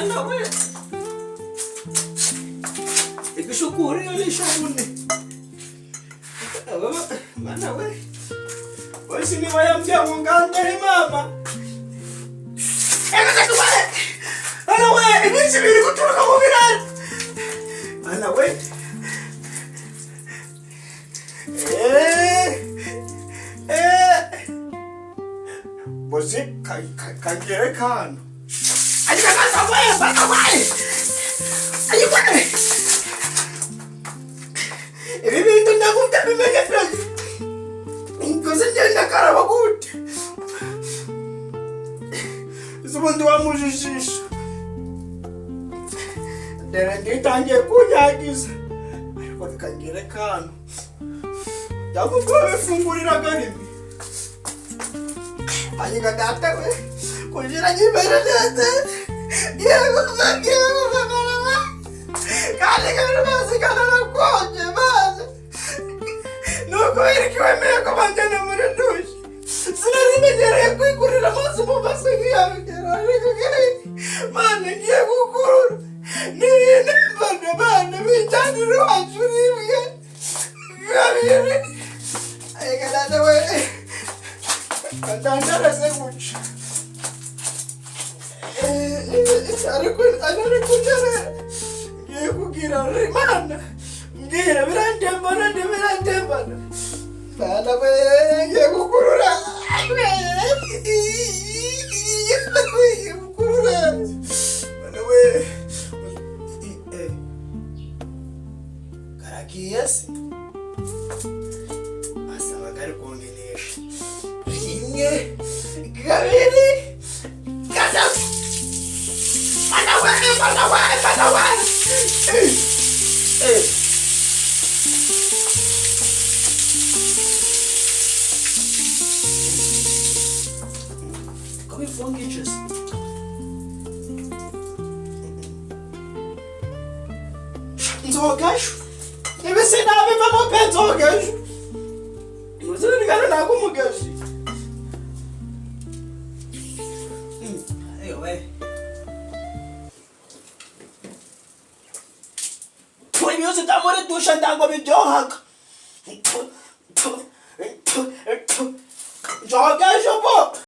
Mana we. Ikishukuri yale shabuni. Mana we. Wasi ni wayambia munganga ni mama. Eka tuwale. Mana we, nisi bili kuturuka mubirani. Mana we. Bosi kagere kano. Ayika kasa we, bana we. Ayika. Ibi bintu ndakumta bimenya pezi. Inkoze njenda karaba gute. Zubundi wamujijisha. Dere nditangiye kunyagiza. Ariko kagere kano. Yamuko bifungurira garimi. Ayika data we. Kujira nyibere data. Yego bana. Kale basi kana koje bana. Nuko irikiwemeye ko banjana muri duche. Sinarimenyereye kwikurira amazi mu basegi yabigera. Mana ngiye gukura. Ni bana bitanira wacu ribiye. Gabire. Ayika data we. Kandandara semucha. Ariko jara. Ngiye kugira rimana. Ngira birandembana ndebirandembana. Bana we ngiye gukurura. Ngiye gukurura. Bana we. Karagiye se. Asaba gari kongenesha. Rimwe, kabiri, gatatu. Bana we. Come here, phone gauges. Nzogasho. Ebe sinabe mama penzogasho. Uzuri kana nakumugashi. Ayo we. Tuli myose tamore dusha ndango bidyohaka. Nzogasho.